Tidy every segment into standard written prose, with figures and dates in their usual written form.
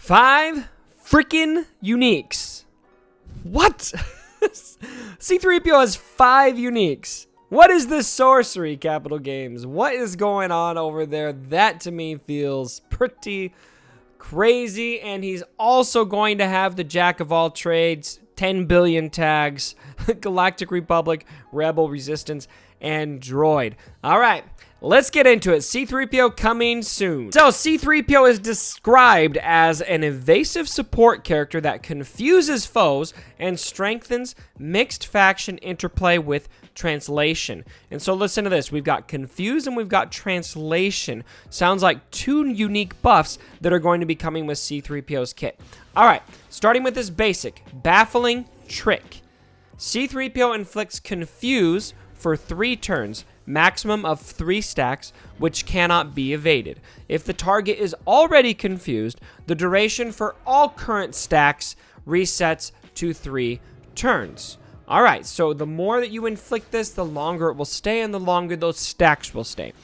5 freaking uniques. What? C-3PO has 5 uniques. What is this sorcery, Capital Games? What is going on over there? That to me feels pretty crazy. And he's also going to have the Jack of all trades, 10 billion tags, Galactic Republic, Rebel, Resistance, and Droid. All right, let's get into it. C-3PO coming soon. So C-3PO is described as an evasive support character that confuses foes and strengthens mixed faction interplay with translation. And so listen to this. We've got confuse and we've got translation. Sounds like 2 unique buffs that are going to be coming with C-3PO's kit. All right, starting with this basic, baffling trick. C-3PO inflicts confuse for 3 turns, maximum of 3 stacks, which cannot be evaded. If the target is already confused, the duration for all current stacks resets to 3 turns. All right, so the more that you inflict this, the longer it will stay, and the longer those stacks will stay.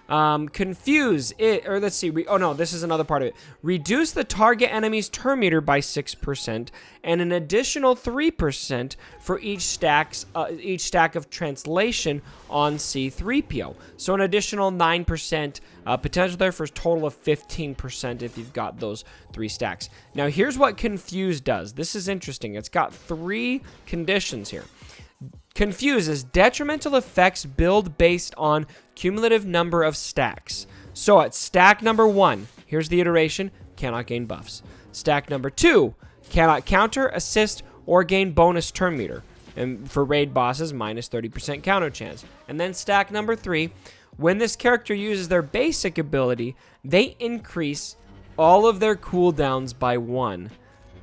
Confuse it, or let's see. Oh no, this is another part of it. Reduce the target enemy's turn meter by 6%, and an additional 3% for each stack of translation on C-3PO. So an additional 9% potential there for a total of 15% if you've got those 3 stacks. Now here's what confuse does. This is interesting. It's got 3 conditions here. Confuses detrimental effects build based on cumulative number of stacks. So at stack number 1, here's the iteration, cannot gain buffs. Stack number 2, cannot counter, assist, or gain bonus turn meter. And for raid bosses, minus 30% counter chance. And then stack number 3, when this character uses their basic ability, they increase all of their cooldowns by 1.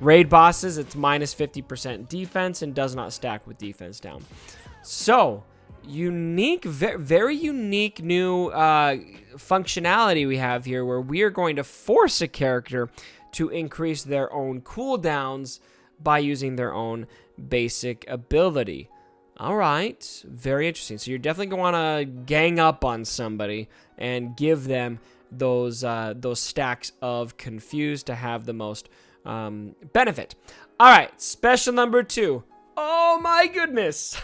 Raid bosses, it's minus 50% defense and does not stack with defense down. So, unique, very unique new functionality we have here where we are going to force a character to increase their own cooldowns by using their own basic ability. All right, very interesting. So you're definitely going to want to gang up on somebody and give them those stacks of confuse to have the most benefit. All right, special number 2. Oh my goodness.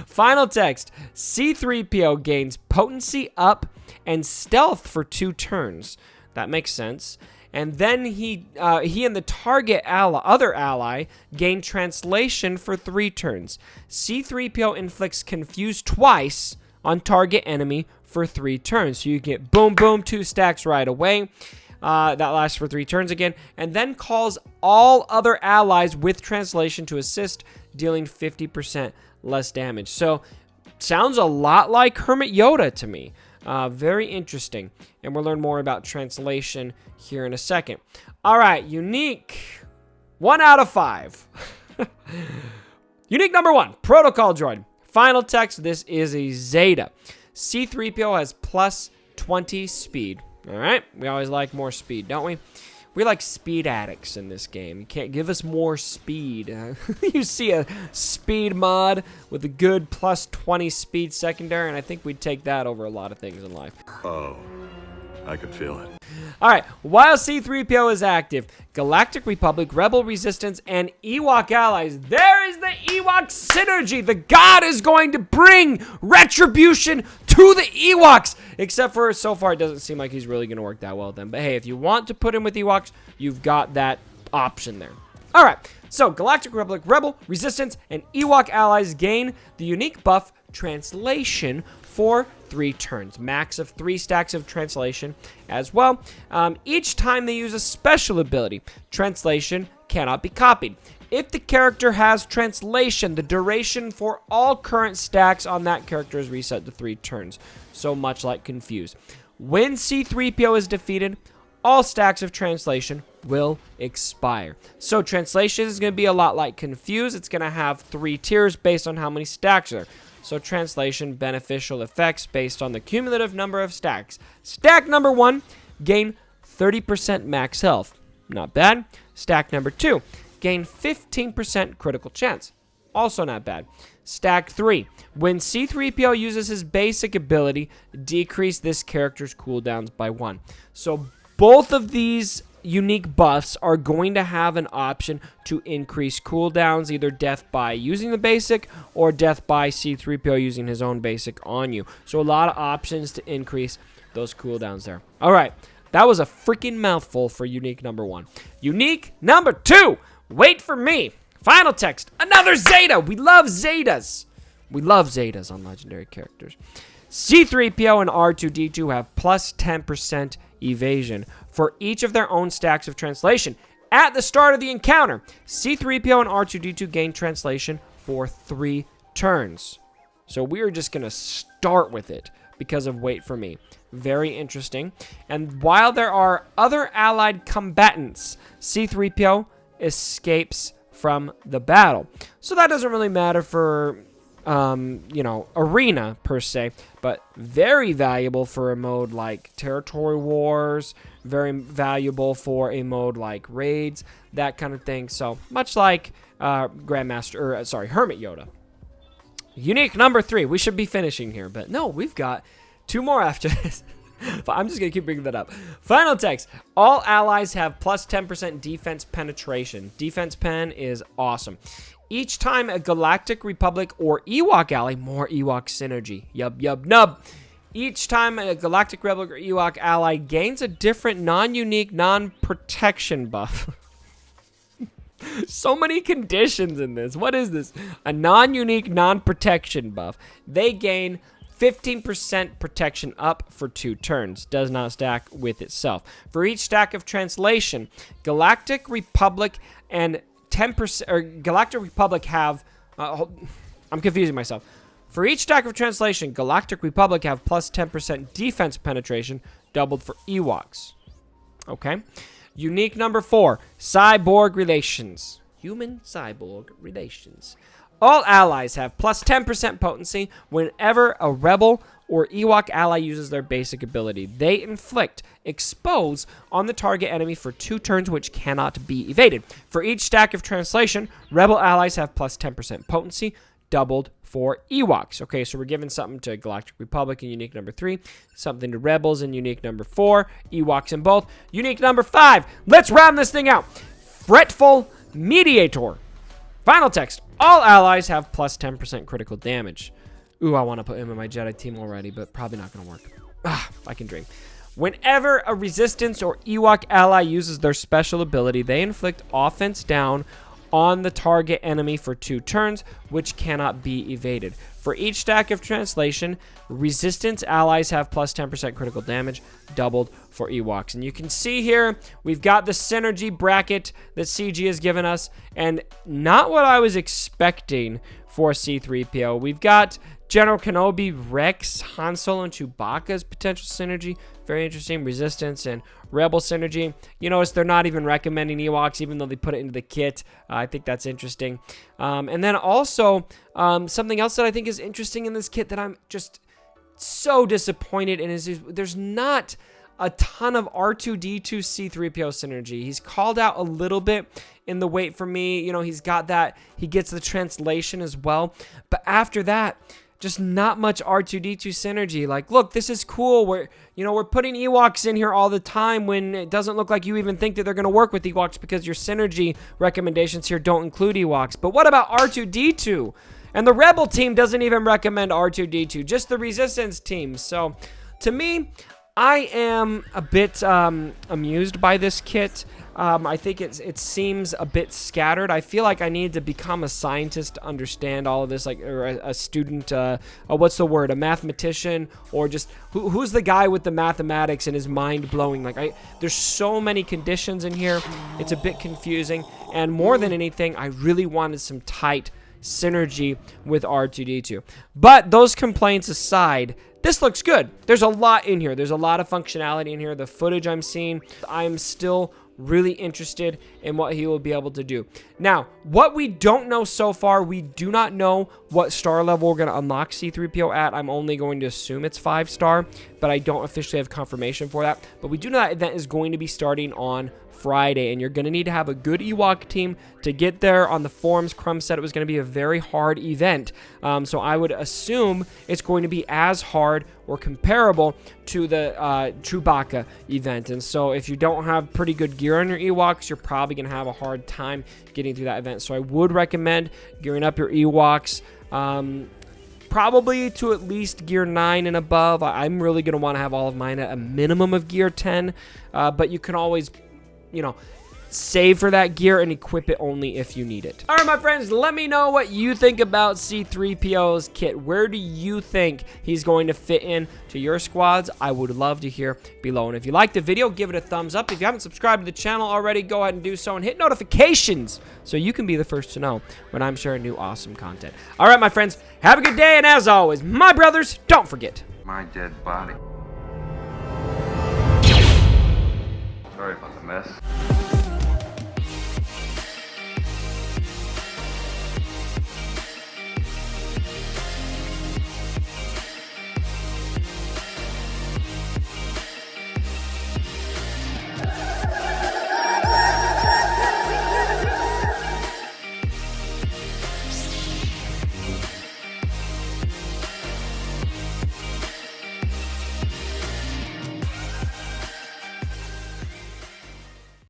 Final text. C-3PO gains potency up and stealth for 2 turns. That makes sense. And then he and the target other ally gain translation for 3 turns. C-3PO inflicts confuse twice on target enemy for 3 turns. So you get boom, boom, 2 stacks right away. That lasts for 3 turns again, and then calls all other allies with translation to assist, dealing 50% less damage. So, sounds a lot like Hermit Yoda to me. Very interesting, and we'll learn more about translation here in a second. All right, unique 1 out of 5. Unique number 1, Protocol Droid. Final text, this is a Zeta. C-3PO has plus 20 speed. All right, we always like more speed, don't we? We like speed addicts in this game. You can't give us more speed. You see a speed mod with a good plus 20 speed secondary, and I think we'd take that over a lot of things in life. Oh, I could feel it. All right, while C-3PO is active, Galactic Republic, Rebel Resistance, and Ewok allies, there is the Ewok synergy. The god is going to bring retribution to the Ewoks, except for so far it doesn't seem like he's really going to work that well with them. But hey, if you want to put him with Ewoks, you've got that option there. All right, so Galactic Republic, Rebel, Resistance, and Ewok allies gain the unique buff Translation for 3 turns. Max of 3 stacks of translation as well. Each time they use a special ability, translation cannot be copied. If the character has translation, the duration for all current stacks on that character is reset to 3 turns. So much like Confuse. When C-3PO is defeated, all stacks of translation will expire. So translation is going to be a lot like Confuse. It's going to have 3 tiers based on how many stacks are. So translation beneficial effects based on the cumulative number of stacks. Stack number 1, gain 30% max health. Not bad. Stack number 2, gain 15% critical chance. Also not bad. Stack 3, when C-3PO uses his basic ability, decrease this character's cooldowns by 1. So both of these unique buffs are going to have an option to increase cooldowns, either death by using the basic or death by C-3PO using his own basic on you. So a lot of options to increase those cooldowns there. All right, that was a freaking mouthful for unique number 1. Unique number 2, wait for me. Final text, another Zeta. We love Zetas. We love Zetas on legendary characters. C-3PO and R2-D2 have plus 10% evasion for each of their own stacks of translation. At the start of the encounter, C-3PO and R2-D2 gain translation for 3 turns. So we are just going to start with it because of wait for me. Very interesting. And while there are other allied combatants, C-3PO escapes from the battle. So that doesn't really matter for arena per se, but very valuable for a mode like Territory Wars, very valuable for a mode like Raids, that kind of thing. So much like Hermit Yoda. Unique number 3. We should be finishing here, but no, we've got 2 more after this. But I'm just going to keep bringing that up. Final text. All allies have plus 10% defense penetration. Defense pen is awesome. Each time a Galactic Republic or Ewok ally, more Ewok synergy. Nub. Each time a Galactic Republic or Ewok ally gains a different non-unique, non-protection buff. So many conditions in this. What is this? A non-unique, non-protection buff. They gain 15% protection up for 2 turns. Does not stack with itself. For each stack of translation, Galactic Republic and 10% or Galactic Republic have I'm confusing myself. For each stack of translation, Galactic Republic have plus 10% defense penetration, doubled for Ewoks. Okay. Unique number 4, cyborg relations. Human-cyborg relations. All allies have plus 10% potency whenever a rebel or Ewok ally uses their basic ability. They inflict expose on the target enemy for 2 turns, which cannot be evaded. For each stack of translation, rebel allies have plus 10% potency, doubled for Ewoks. Okay, so we're giving something to Galactic Republic in unique number 3, something to rebels in unique number 4, Ewoks in both. Unique number 5, let's round this thing out. Fretful Mediator. Final text. All allies have plus 10% critical damage. Ooh, I want to put him in my Jedi team already, but probably not going to work. I can dream. Whenever a Resistance or Ewok ally uses their special ability, they inflict offense down on the target enemy for 2 turns, which cannot be evaded. For each stack of translation, Resistance allies have plus 10% critical damage, doubled for Ewoks. And you can see here, we've got the synergy bracket that CG has given us, and not what I was expecting for C-3PO. We've got General Kenobi, Rex, Han Solo, and Chewbacca's potential synergy. Very interesting. Resistance and Rebel synergy. You notice they're not even recommending Ewoks, even though they put it into the kit. I think that's interesting. And then also, something else that I think is interesting in this kit that I'm just so disappointed in is there's not a ton of R2-D2 C-3PO synergy. He's called out a little bit in the wait for me. You know, he's got that. He gets the translation as well. But after that, just not much R2-D2 synergy. Like, look, this is cool. We're putting Ewoks in here all the time when it doesn't look like you even think that they're going to work with Ewoks because your synergy recommendations here don't include Ewoks. But what about R2-D2? And the Rebel team doesn't even recommend R2-D2, just the Resistance team. So, to me, I am a bit amused by this kit. I think it seems a bit scattered. I feel like I need to become a scientist to understand all of this, like, or a student, what's the word, a mathematician, or just, who's the guy with the mathematics and his mind blowing? Like, there's so many conditions in here. It's a bit confusing, and more than anything, I really wanted some tight synergy with R2-D2. But those complaints aside, this looks good. There's a lot in here. There's a lot of functionality in here. The footage I'm seeing, I'm still really interested in what he will be able to do. Now, what we don't know so far, we do not know what star level we're going to unlock C-3PO at. I'm only going to assume it's 5-star, but I don't officially have confirmation for that. But we do know that event is going to be starting on Friday, and you're going to need to have a good Ewok team to get there. On the forums, Crumb said it was going to be a very hard event, so I would assume it's going to be as hard or comparable to the Chewbacca event. And so if you don't have pretty good gear on your Ewoks, you're probably going to have a hard time getting through that event. So I would recommend gearing up your Ewoks, probably to at least gear 9 and above. I'm really going to want to have all of mine at a minimum of gear 10, but you can always, save for that gear and equip it only if you need it. All right, my friends, let me know what you think about C-3PO's kit. Where do you think he's going to fit in to your squads? I would love to hear below. And if you liked the video, give it a thumbs up. If you haven't subscribed to the channel already, go ahead and do so and hit notifications so you can be the first to know when I'm sharing new awesome content. All right, my friends, have a good day. And as always, my brothers, don't forget my dead body. Sorry about the mess.